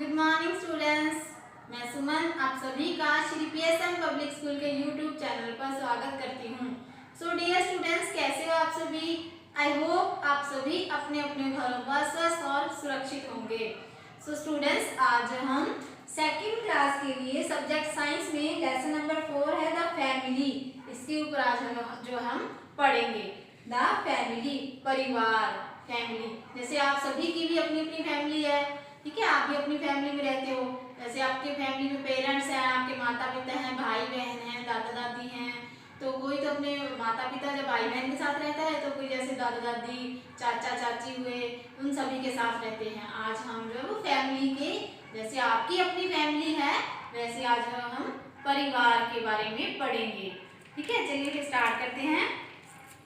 Good morning students. मैं सुमन आप सभी का श्री पीएसएम पब्लिक स्कूल के यूट्यूब चैनल पर स्वागत करती हूँ। सो डियर स्टूडेंट्स, कैसे हो आप सभी? आई होप आप सभी अपने अपने घरों पर स्वस्थ और सुरक्षित होंगे। सो स्टूडेंट्स, आज हम सेकंड क्लास के लिए सब्जेक्ट साइंस में लेसन नंबर 4 है द फैमिली। इसके ऊपर आज हम पढ़ेंगे द फैमिली, परिवार, फैमिली। जैसे आप सभी की भी अपनी अपनी फैमिली है, ठीक है, आप भी अपनी फैमिली में रहते हो। जैसे आपके फैमिली में पेरेंट्स हैं, आपके माता पिता हैं, भाई बहन हैं, दादा दादी हैं। तो कोई तो अपने माता पिता जब भाई बहन के साथ रहता है, तो कोई जैसे दादा दादी, चाचा चाची हुए, उन सभी के साथ रहते हैं। आज हम जो है वो फैमिली के, जैसे आपकी अपनी फैमिली है वैसे आज हम परिवार के बारे में पढ़ेंगे। ठीक है, चलिए फिर स्टार्ट करते हैं।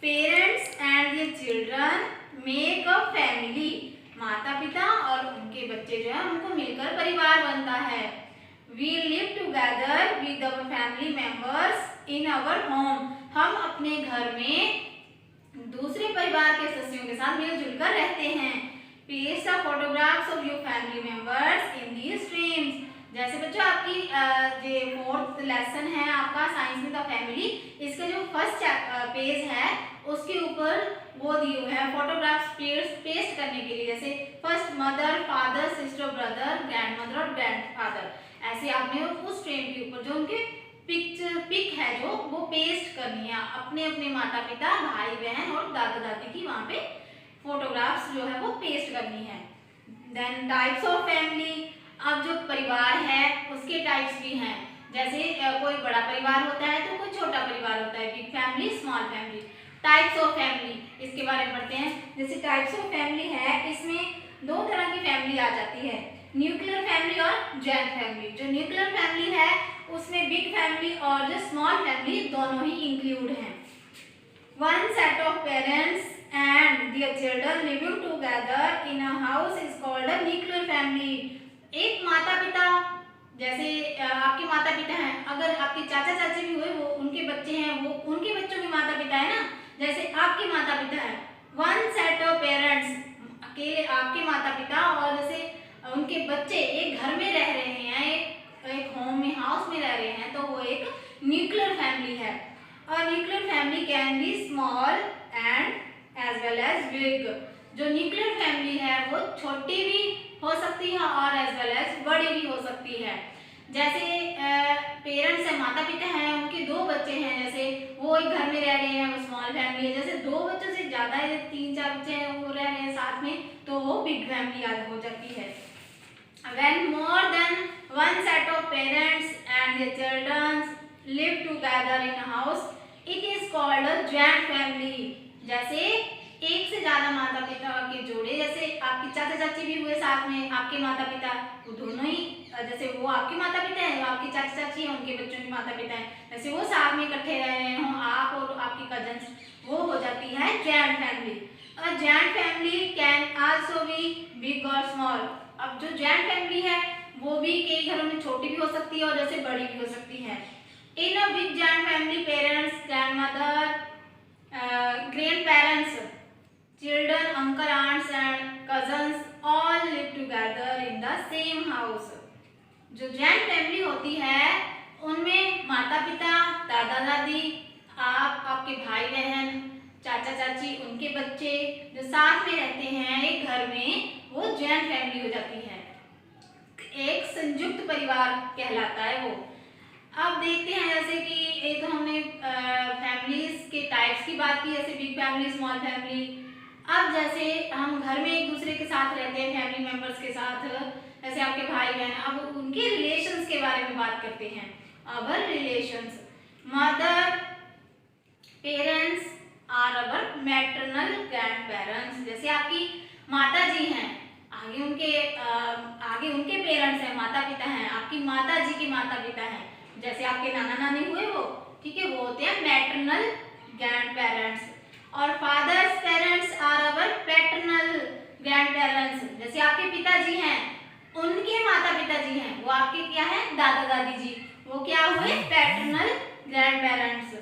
Parents and their children make a family. माता पिता और उनके बच्चे जो है उनको मिलकर परिवार बनता है। We live together with our family members in our home. हम अपने घर में दूसरे परिवार के सदस्यों के साथ मिलजुल कर रहते हैं। Paste the photographs of your family members in these streams. जैसे बच्चों आपकी जो फोर्थ लेसन है आपका साइंस में द फैमिली, इसका जो फर्स्ट पेज है उसके ऊपर वो दिए हुए हैं फोटोग्राफ्स पेस्ट करने के लिए। जैसे first mother, father, sister, brother, grandmother और ग्रैंडफादर, ऐसे आपने उस फ्रेम के ऊपर जो उनके पिक है जो वो पेस्ट करनी है। अपने अपने माता पिता, भाई बहन और दादा दादी की वहाँ पे फोटोग्राफ्स जो है वो पेस्ट करनी है। Then types of family. अब जो परिवार है उसके टाइप्स भी हैं। जैसे कोई बड़ा परिवार होता है तो कोई छोटा परिवार होता है, big family, small family. Types of family, इसके बारे में पढ़ते हैं। जैसे टाइप्स ऑफ फैमिली है, इसमें दो तरह की फैमिली आ जाती है, न्यूक्लियर फैमिली और जॉइंट फैमिली। जो न्यूक्लियर फैमिली है उसमें बिग फैमिली और जो स्मॉल फैमिली दोनों ही इंक्लूड हैं। One set of parents and their children living together in a house is called a nuclear family. एक माता पिता, जैसे आपके माता पिता हैं, अगर आपके चाचा चाची भी हुए वो उनके बच्चे हैं, वो उनके बच्चों के माता पिता है ना, जैसे आपके माता पिता हैं। वन सेट ऑफ पेरेंट्स, अकेले आपके माता पिता और जैसे उनके बच्चे एक घर में रह रहे हैं, एक होम में, हाउस में रह रहे हैं, तो वो एक न्यूक्लियर फैमिली है। और nuclear family can be small and as well as big. जो न्यूक्लियर फैमिली है वो छोटी भी हो सकती है और एज वेल एज बड़ी भी हो सकती है। जैसे पेरेंट्स हैं, माता पिता हैं, उनके दो बच्चे हैं, जैसे वो एक घर में रह रहे हैं, वो स्मॉल फैमिली है। जैसे दो बच्चों से ज्यादा है, 3-4 बच्चे हैं वो रह रहे हैं साथ में, तो वो बिग फैमिली हो जाती है। When more than one set of parents and their children live together in a house, it is called a joint family. जैसे एक से ज्यादा माता पिता के जोड़े, जैसे आपके चाचा चाची भी हुए साथ में, आपके माता पिता, वो दोनों ही, जैसे वो आपके माता पिता हैं, आपके चाचा चाची हैं, उनके बच्चों के माता पिता हैं, जैसे वो साथ में इकट्ठे रह रहे हों, आप और आपके कजन्स, वो हो जाती है जॉइंट फैमिली। और joint family can also be big और स्मॉल। अब जो जॉइंट फैमिली है वो भी कई घरों में छोटी भी हो सकती है और जैसे बड़ी भी हो सकती है। In a big joint family parents, grandmother, grand parents, children, uncle, aunts and cousins all live together in the same house. जो जॉइंट फैमिली होती है उनमें माता पिता, दादा दादी, आप, आपके भाई बहन, चाचा चाची, उनके बच्चे जो साथ में रहते हैं एक घर में, वो जॉइंट फैमिली हो जाती है। एक संयुक्त परिवार कहलाता है वो। अब देखते हैं, जैसे कि एक तो हमने फैमिलीज के टाइप्स की बात की, जैसे बिग फैमिली, स्मॉल फैमिली। अब जैसे हम घर में एक दूसरे के साथ रहते हैं, फैमिली मेंबर्स के साथ, जैसे आपके भाई बहन, अब उनके रिलेशंस के बारे में बात करते हैं। Our relations, mother parents are our maternal grand parents. जैसे आपकी माता जी हैं, आगे उनके पेरेंट्स हैं, माता पिता हैं, आपकी माता जी के माता पिता हैं, जैसे आपके नाना नानी हुए वो, ठीक है, वो होते हैं मैटरनल ग्रैंड पेरेंट्स। और fathers parents are our paternal grand parents. जैसे आपके पिताजी हैं, उनके माता पिताजी हैं, वो आपके क्या है, दादा दादी जी, वो क्या हुए, पैटर्नल ग्रैंड पेरेंट्स।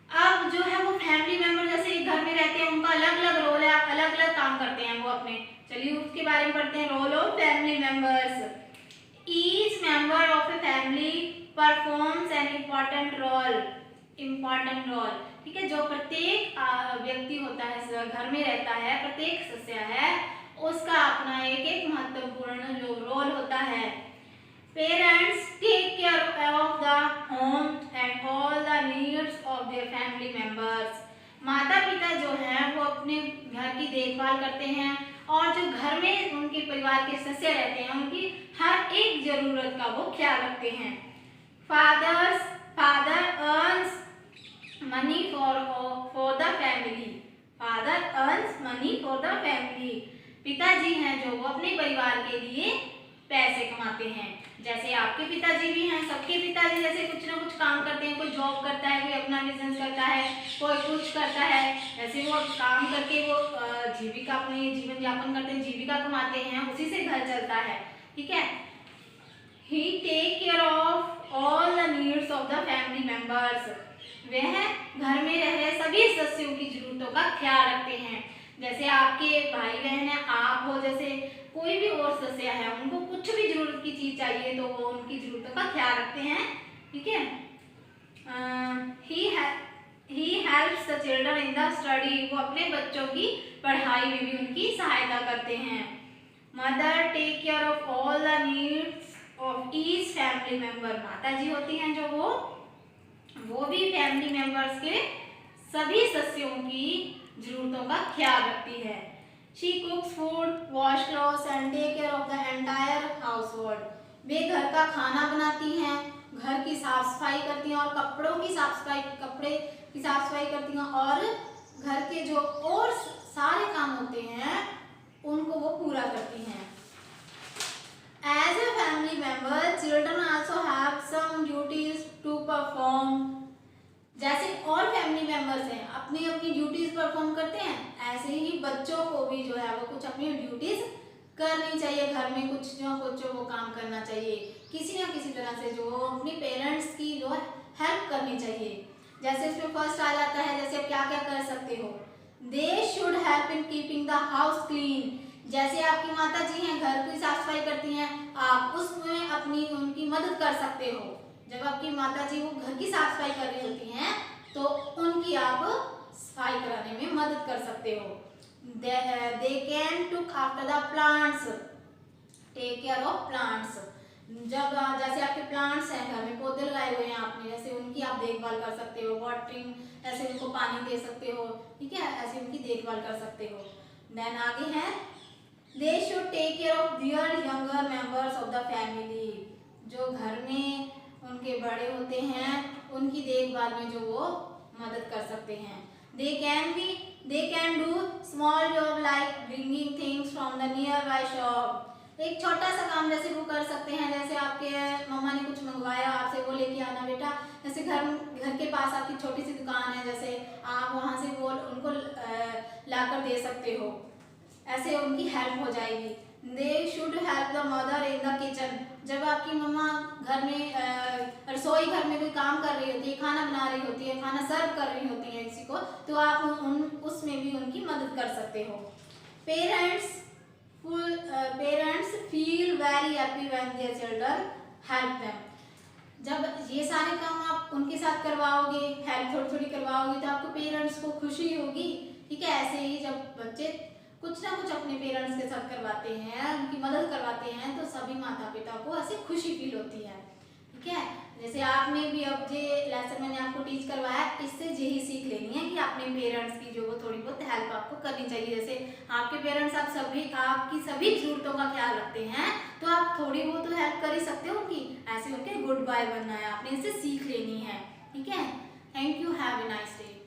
अब जो है वो फैमिली मेंबर जैसे एक घर में रहते हैं, उनका अलग अलग रोल है, अलग अलग काम करते हैं वो अपने। चलिए उसके बारे में पढ़ते हैं। Role of family members. Performs an important role. ठीक है, जो प्रत्येक व्यक्ति होता है, घर में रहता है, प्रत्येक सदस्य है, उसका अपना एक महत्वपूर्ण जो रोल होता है। Parents take care of the home and all the needs of their family members. माता पिता जो हैं वो अपने घर की देखभाल करते हैं और जो घर में उनके परिवार के सदस्य रहते हैं उनकी हर एक जरूरत का वो ख्याल रखते हैं। Father earns money for the family. Father earns money for the family. पिताजी हैं जो वो अपने परिवार के लिए पैसे कमाते हैं। जैसे आपके पिताजी भी हैं, सबके पिताजी जैसे कुछ ना कुछ काम करते हैं, कोई जॉब करता है, कोई अपना बिजनेस करता है, कोई कुछ करता है, ऐसे वो काम करके वो जीविका अपनी जीवन यापन करते हैं, जीविका कमाते हैं, उसी से घर चलता है। ठीक है, he take care of all the needs of the family members. वह घर में रह रहे सभी सदस्यों की जरूरतों का ख्याल रखते हैं। जैसे आपके भाई बहन है, आप हो, जैसे कोई भी और सदस्य है, उनको कुछ भी जरूरत की चीज चाहिए तो वो उनकी जरूरतों का ख्याल रखते हैं। ठीक है, he helps the children in the study. वो अपने बच्चों की पढ़ाई में भी उनकी सहायता करते हैं। Mother take care of all the needs of each family member. माता जी होती हैं जो वो भी फैमिली मेंबर्स के सभी सदस्यों की जरूरतों का ख्याल रखती है। She cooks food, wash clothes and take care of the entire household. वे घर का खाना बनाती हैं, घर की साफ सफाई करती हैं और कपड़े की साफ सफाई करती हैं और घर के जो और सारे काम होते हैं उनको वो पूरा करती हैं। As a family member, children also have some duties to perform. जैसे और फैमिली मेंबर्स हैं अपनी अपनी ड्यूटीज परफॉर्म करते हैं, ऐसे ही बच्चों को भी जो है वो कुछ अपनी ड्यूटीज करनी चाहिए। घर में कुछ वो काम करना चाहिए, किसी ना किसी तरह से जो अपने पेरेंट्स की जो है हेल्प करनी चाहिए। जैसे इसमें फर्स्ट आ जाता है, जैसे आप क्या क्या कर सकते हो। They should help in keeping the house clean. जैसे आपकी माता जी हैं, घर की साफ सफाई करती हैं, आप उसमें अपनी उनकी मदद कर सकते हो। जब आपकी माता जी वो घर की साफ सफाई कर रही होती हैं तो उनकी आप सफाई कराने में मदद कर सकते हो। They can took after the plants, take care of plants. जब जैसे आपके प्लांट्स हैं, घर में पौधे लगाए हुए हैं आपने, जैसे उनकी आप देखभाल कर सकते हो, वाटरिंग, ऐसे उनको पानी दे सकते हो। ठीक है, ऐसे उनकी देखभाल कर सकते हो। देन आगे है, they should take care of their younger members of the family. जो घर में उनके बड़े होते हैं उनकी देखभाल में जो वो मदद कर सकते हैं। They can do small job like bringing things from the near by shop. एक छोटा सा काम जैसे वो कर सकते हैं, जैसे आपके मम्मा ने कुछ मंगवाया आपसे, वो लेके आना बेटा। जैसे घर के पास आपकी छोटी सी दुकान है, जैसे आप वहाँ से वो उनको लाकर दे सकते हो, ऐसे उनकी हेल्प हो जाएगी। They should help the mother in the kitchen. जब आपकी मम्मा घर में रसोई घर में कोई काम कर रही होती है, खाना बना रही होती है, खाना सर्व कर रही होती है किसी को, तो आप उसमें भी उनकी मदद कर सकते हो। Parents feel very happy when their children help them. जब ये सारे काम आप उनके साथ करवाओगे, हेल्प थोड़ी थोड़ी करवाओगे, तो आपको पेरेंट्स को खुशी होगी। ठीक है, ऐसे ही जब बच्चे कुछ ना कुछ अपने पेरेंट्स के साथ करवाते हैं, उनकी मदद करवाते हैं, तो सभी माता पिता को ऐसे खुशी फील होती है। ठीक है, जैसे आपने भी अब ये लेसन मैंने आपको टीच करवाया, इससे यही सीख लेनी है कि अपने पेरेंट्स की जो वो थोड़ी बहुत हेल्प आपको करनी चाहिए। जैसे आपके पेरेंट्स आपकी सभी जरूरतों का ख्याल रखते हैं, तो आप थोड़ी बहुत तो हेल्प कर ही सकते हो उनकी। ऐसे उनके गुड बाय बनना है, आपने इससे सीख लेनी है। ठीक है, thank you, have a nice day.